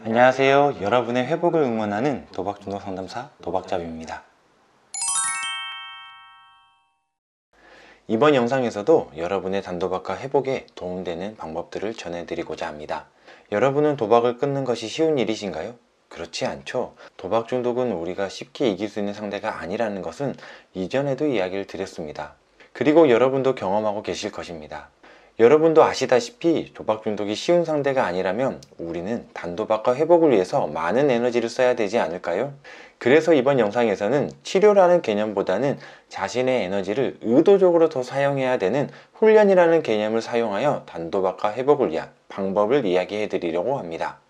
안녕하세요. 여러분의 회복을 응원하는 도박중독 상담사 도박잡입니다. 이번 영상에서도 여러분의 단도박과 회복에 도움되는 방법들을 전해드리고자 합니다. 여러분은 도박을 끊는 것이 쉬운 일이신가요? 그렇지 않죠. 도박 중독은 우리가 쉽게 이길 수 있는 상대가 아니라는 것은 이전에도 이야기를 드렸습니다. 그리고 여러분도 경험하고 계실 것입니다. 여러분도 아시다시피 도박 중독이 쉬운 상대가 아니라면 우리는 단도박과 회복을 위해서 많은 에너지를 써야 되지 않을까요? 그래서 이번 영상에서는 치료라는 개념보다는 자신의 에너지를 의도적으로 더 사용해야 되는 훈련이라는 개념을 사용하여 단도박과 회복을 위한 방법을 이야기해 드리려고 합니다.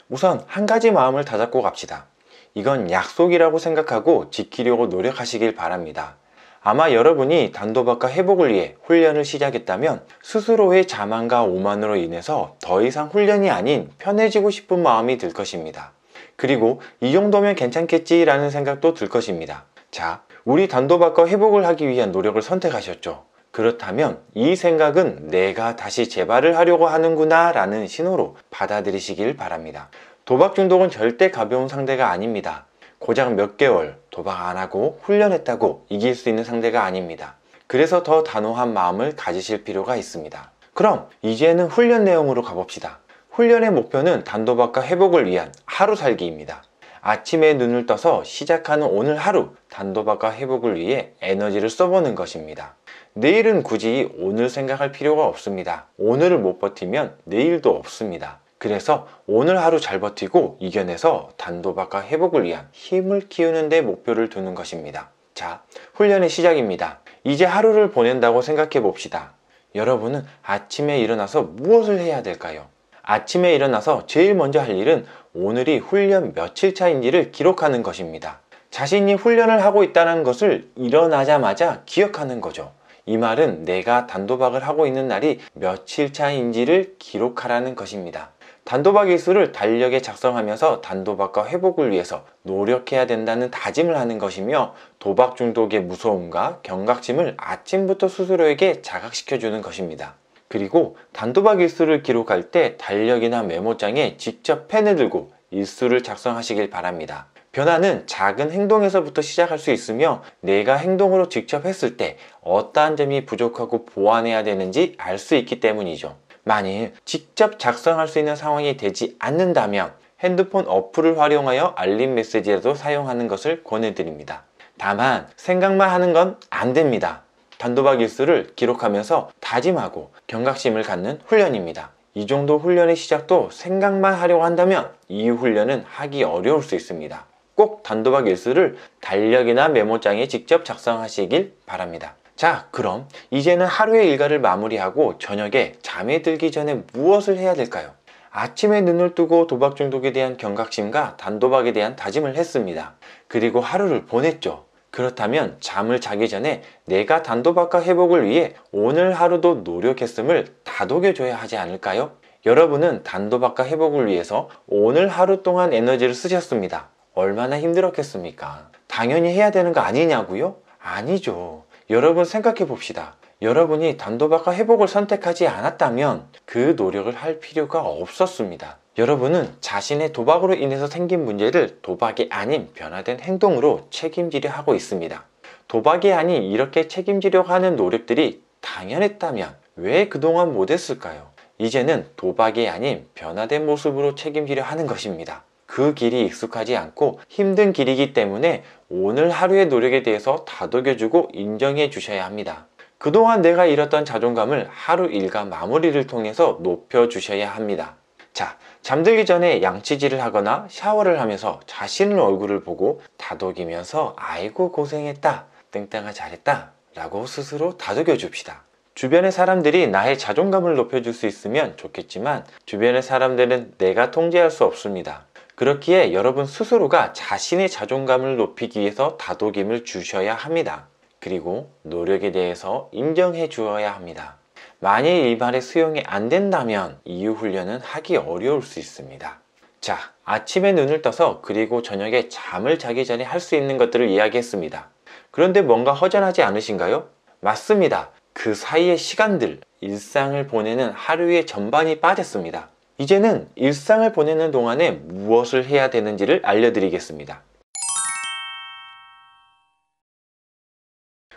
우선 한 가지 마음을 다잡고 갑시다. 이건 약속이라고 생각하고 지키려고 노력하시길 바랍니다. 아마 여러분이 단도박과 회복을 위해 훈련을 시작했다면 스스로의 자만과 오만으로 인해서 더 이상 훈련이 아닌 편해지고 싶은 마음이 들 것입니다. 그리고 이 정도면 괜찮겠지라는 생각도 들 것입니다. 자, 우리 단도박과 회복을 하기 위한 노력을 선택하셨죠. 그렇다면 이 생각은 내가 다시 재발을 하려고 하는구나 라는 신호로 받아들이시길 바랍니다. 도박 중독은 절대 가벼운 상대가 아닙니다. 고작 몇 개월 도박 안 하고 훈련했다고 이길 수 있는 상대가 아닙니다. 그래서 더 단호한 마음을 가지실 필요가 있습니다. 그럼 이제는 훈련 내용으로 가봅시다. 훈련의 목표는 단도박과 회복을 위한 하루 살기입니다. 아침에 눈을 떠서 시작하는 오늘 하루 단도박과 회복을 위해 에너지를 써보는 것입니다. 내일은 굳이 오늘 생각할 필요가 없습니다. 오늘을 못 버티면 내일도 없습니다. 그래서 오늘 하루 잘 버티고 이겨내서 단도박과 회복을 위한 힘을 키우는 데 목표를 두는 것입니다. 자, 훈련의 시작입니다. 이제 하루를 보낸다고 생각해 봅시다. 여러분은 아침에 일어나서 무엇을 해야 될까요? 아침에 일어나서 제일 먼저 할 일은 오늘이 훈련 며칠 차인지를 기록하는 것입니다. 자신이 훈련을 하고 있다는 것을 일어나자마자 기억하는 거죠. 이 말은 내가 단도박을 하고 있는 날이 며칠 차인지를 기록하라는 것입니다. 단도박 일수를 달력에 작성하면서 단도박과 회복을 위해서 노력해야 된다는 다짐을 하는 것이며 도박 중독의 무서움과 경각심을 아침부터 스스로에게 자각시켜주는 것입니다. 그리고 단도박 일수를 기록할 때 달력이나 메모장에 직접 펜을 들고 일수를 작성하시길 바랍니다. 변화는 작은 행동에서부터 시작할 수 있으며 내가 행동으로 직접 했을 때 어떠한 점이 부족하고 보완해야 되는지 알 수 있기 때문이죠. 만일 직접 작성할 수 있는 상황이 되지 않는다면 핸드폰 어플을 활용하여 알림 메시지라도 사용하는 것을 권해드립니다. 다만 생각만 하는 건 안 됩니다. 단도박 일수를 기록하면서 다짐하고 경각심을 갖는 훈련입니다. 이 정도 훈련의 시작도 생각만 하려고 한다면 이 훈련은 하기 어려울 수 있습니다. 꼭 단도박 일수를 달력이나 메모장에 직접 작성하시길 바랍니다. 자, 그럼 이제는 하루의 일과를 마무리하고 저녁에 잠에 들기 전에 무엇을 해야 될까요? 아침에 눈을 뜨고 도박 중독에 대한 경각심과 단도박에 대한 다짐을 했습니다. 그리고 하루를 보냈죠. 그렇다면 잠을 자기 전에 내가 단도박과 회복을 위해 오늘 하루도 노력했음을 다독여줘야 하지 않을까요? 여러분은 단도박과 회복을 위해서 오늘 하루 동안 에너지를 쓰셨습니다. 얼마나 힘들었겠습니까? 당연히 해야 되는 거 아니냐고요? 아니죠. 여러분 생각해 봅시다. 여러분이 단도박과 회복을 선택하지 않았다면 그 노력을 할 필요가 없었습니다. 여러분은 자신의 도박으로 인해서 생긴 문제를 도박이 아닌 변화된 행동으로 책임지려 하고 있습니다. 도박이 아닌 이렇게 책임지려고 하는 노력들이 당연했다면 왜 그동안 못했을까요? 이제는 도박이 아닌 변화된 모습으로 책임지려 하는 것입니다. 그 길이 익숙하지 않고 힘든 길이기 때문에 오늘 하루의 노력에 대해서 다독여주고 인정해 주셔야 합니다. 그동안 내가 잃었던 자존감을 하루 일과 마무리를 통해서 높여주셔야 합니다. 자, 잠들기 전에 양치질을 하거나 샤워를 하면서 자신의 얼굴을 보고 다독이면서 아이고 고생했다, 땡땡아 잘했다 라고 스스로 다독여 줍시다. 주변의 사람들이 나의 자존감을 높여줄 수 있으면 좋겠지만 주변의 사람들은 내가 통제할 수 없습니다. 그렇기에 여러분 스스로가 자신의 자존감을 높이기 위해서 다독임을 주셔야 합니다. 그리고 노력에 대해서 인정해 주어야 합니다. 만일 이 말에 수용이 안 된다면 이후 훈련은 하기 어려울 수 있습니다. 자, 아침에 눈을 떠서 그리고 저녁에 잠을 자기 전에 할 수 있는 것들을 이야기했습니다. 그런데 뭔가 허전하지 않으신가요? 맞습니다. 그 사이의 시간들, 일상을 보내는 하루의 전반이 빠졌습니다. 이제는 일상을 보내는 동안에 무엇을 해야 되는지를 알려드리겠습니다.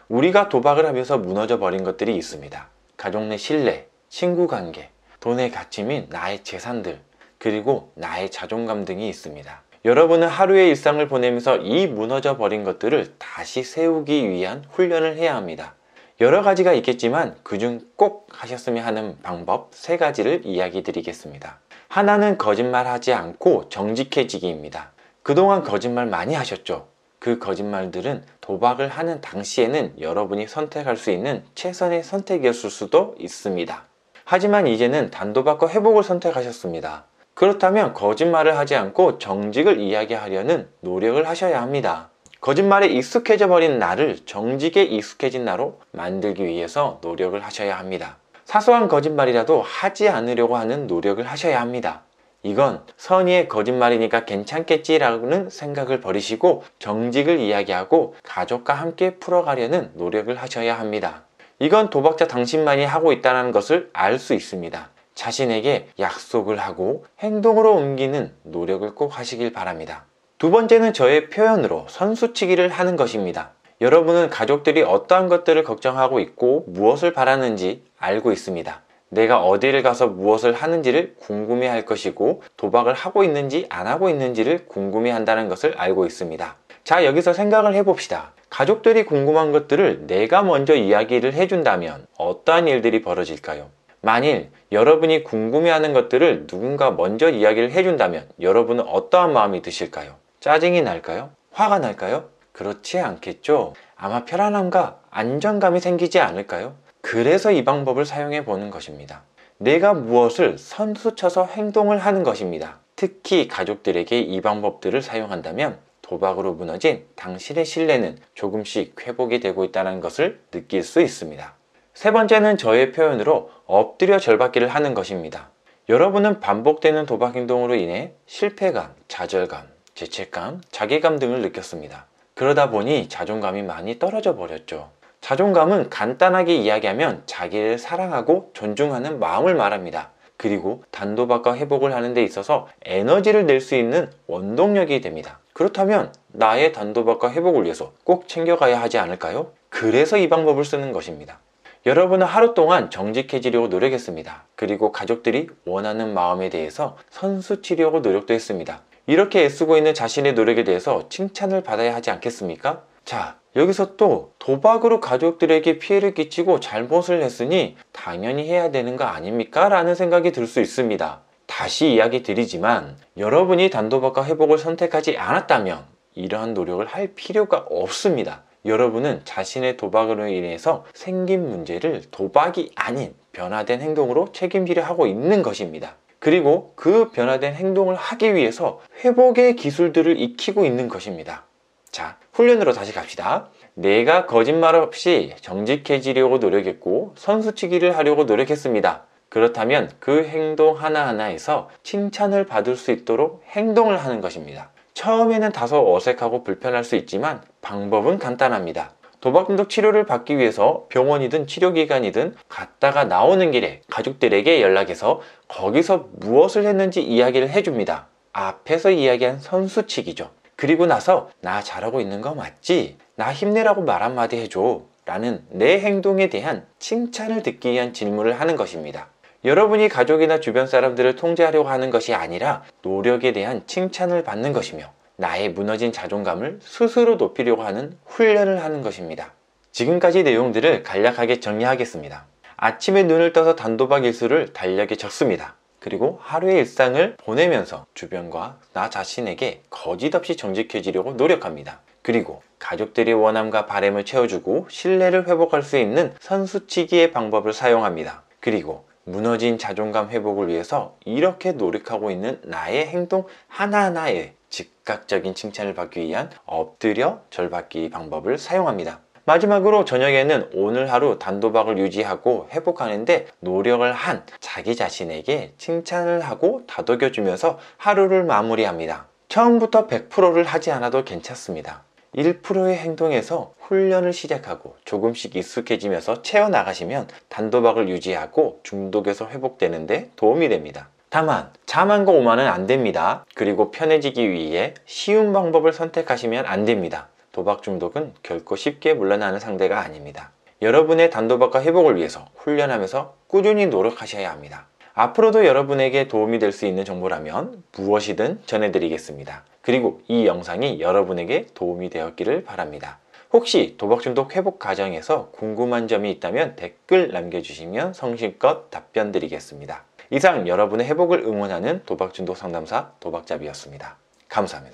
우리가 도박을 하면서 무너져 버린 것들이 있습니다. 가족 내 신뢰, 친구 관계, 돈의 가치 및 나의 재산들, 그리고 나의 자존감 등이 있습니다. 여러분은 하루의 일상을 보내면서 이 무너져 버린 것들을 다시 세우기 위한 훈련을 해야 합니다. 여러 가지가 있겠지만 그중 꼭 하셨으면 하는 방법 3가지를 이야기 드리겠습니다. 하나는 거짓말하지 않고 정직해지기입니다. 그동안 거짓말 많이 하셨죠? 그 거짓말들은 도박을 하는 당시에는 여러분이 선택할 수 있는 최선의 선택이었을 수도 있습니다. 하지만 이제는 단도박과 회복을 선택하셨습니다. 그렇다면 거짓말을 하지 않고 정직을 이야기하려는 노력을 하셔야 합니다. 거짓말에 익숙해져 버린 나를 정직에 익숙해진 나로 만들기 위해서 노력을 하셔야 합니다. 사소한 거짓말이라도 하지 않으려고 하는 노력을 하셔야 합니다. 이건 선의의 거짓말이니까 괜찮겠지라는 생각을 버리시고 정직을 이야기하고 가족과 함께 풀어가려는 노력을 하셔야 합니다. 이건 도박자 당신만이 하고 있다는 것을 알 수 있습니다. 자신에게 약속을 하고 행동으로 옮기는 노력을 꼭 하시길 바랍니다. 2번째는 저의 표현으로 선수치기를 하는 것입니다. 여러분은 가족들이 어떠한 것들을 걱정하고 있고 무엇을 바라는지 알고 있습니다. 내가 어디를 가서 무엇을 하는지를 궁금해 할 것이고 도박을 하고 있는지 안 하고 있는지를 궁금해 한다는 것을 알고 있습니다. 자, 여기서 생각을 해봅시다. 가족들이 궁금한 것들을 내가 먼저 이야기를 해준다면 어떠한 일들이 벌어질까요? 만일 여러분이 궁금해하는 것들을 누군가 먼저 이야기를 해준다면 여러분은 어떠한 마음이 드실까요? 짜증이 날까요? 화가 날까요? 그렇지 않겠죠? 아마 편안함과 안정감이 생기지 않을까요? 그래서 이 방법을 사용해 보는 것입니다. 내가 무엇을 선수쳐서 행동을 하는 것입니다. 특히 가족들에게 이 방법들을 사용한다면 도박으로 무너진 당신의 신뢰는 조금씩 회복이 되고 있다는 것을 느낄 수 있습니다. 3번째는 저의 표현으로 엎드려 절받기를 하는 것입니다. 여러분은 반복되는 도박 행동으로 인해 실패감, 좌절감, 죄책감, 자괴감 등을 느꼈습니다. 그러다 보니 자존감이 많이 떨어져 버렸죠. 자존감은 간단하게 이야기하면 자기를 사랑하고 존중하는 마음을 말합니다. 그리고 단도박과 회복을 하는 데 있어서 에너지를 낼 수 있는 원동력이 됩니다. 그렇다면 나의 단도박과 회복을 위해서 꼭 챙겨가야 하지 않을까요? 그래서 이 방법을 쓰는 것입니다. 여러분은 하루 동안 정직해지려고 노력했습니다. 그리고 가족들이 원하는 마음에 대해서 선수치려고 노력도 했습니다. 이렇게 애쓰고 있는 자신의 노력에 대해서 칭찬을 받아야 하지 않겠습니까? 자, 여기서 또 도박으로 가족들에게 피해를 끼치고 잘못을 했으니 당연히 해야 되는 거 아닙니까? 라는 생각이 들 수 있습니다. 다시 이야기 드리지만 여러분이 단도박과 회복을 선택하지 않았다면 이러한 노력을 할 필요가 없습니다. 여러분은 자신의 도박으로 인해서 생긴 문제를 도박이 아닌 변화된 행동으로 책임지려 하고 있는 것입니다. 그리고 그 변화된 행동을 하기 위해서 회복의 기술들을 익히고 있는 것입니다. 자, 훈련으로 다시 갑시다. 내가 거짓말 없이 정직해지려고 노력했고 선수치기를 하려고 노력했습니다. 그렇다면 그 행동 하나하나에서 칭찬을 받을 수 있도록 행동을 하는 것입니다. 처음에는 다소 어색하고 불편할 수 있지만 방법은 간단합니다. 도박 중독 치료를 받기 위해서 병원이든 치료기관이든 갔다가 나오는 길에 가족들에게 연락해서 거기서 무엇을 했는지 이야기를 해줍니다. 앞에서 이야기한 선수치기죠. 그리고 나서 나 잘하고 있는 거 맞지? 나 힘내라고 말 한마디 해줘 라는 내 행동에 대한 칭찬을 듣기 위한 질문을 하는 것입니다. 여러분이 가족이나 주변 사람들을 통제하려고 하는 것이 아니라 노력에 대한 칭찬을 받는 것이며 나의 무너진 자존감을 스스로 높이려고 하는 훈련을 하는 것입니다. 지금까지 내용들을 간략하게 정리하겠습니다. 아침에 눈을 떠서 단도박 일수를 달력에 적습니다. 그리고 하루의 일상을 보내면서 주변과 나 자신에게 거짓 없이 정직해지려고 노력합니다. 그리고 가족들의 원함과 바람을 채워주고 신뢰를 회복할 수 있는 선수치기의 방법을 사용합니다. 그리고 무너진 자존감 회복을 위해서 이렇게 노력하고 있는 나의 행동 하나하나에 즉각적인 칭찬을 받기 위한 엎드려 절받기 방법을 사용합니다. 마지막으로 저녁에는 오늘 하루 단도박을 유지하고 회복하는데 노력을 한 자기 자신에게 칭찬을 하고 다독여주면서 하루를 마무리합니다. 처음부터 100%를 하지 않아도 괜찮습니다. 1%의 행동에서 훈련을 시작하고 조금씩 익숙해지면서 채워나가시면 단도박을 유지하고 중독에서 회복되는데 도움이 됩니다. 다만 참한 거 오만은 안 됩니다. 그리고 편해지기 위해 쉬운 방법을 선택하시면 안 됩니다. 도박 중독은 결코 쉽게 물러나는 상대가 아닙니다. 여러분의 단도박과 회복을 위해서 훈련하면서 꾸준히 노력하셔야 합니다. 앞으로도 여러분에게 도움이 될 수 있는 정보라면 무엇이든 전해드리겠습니다. 그리고 이 영상이 여러분에게 도움이 되었기를 바랍니다. 혹시 도박 중독 회복 과정에서 궁금한 점이 있다면 댓글 남겨주시면 성실껏 답변 드리겠습니다. 이상 여러분의 회복을 응원하는 도박 중독 상담사 도박잡이였습니다. 감사합니다.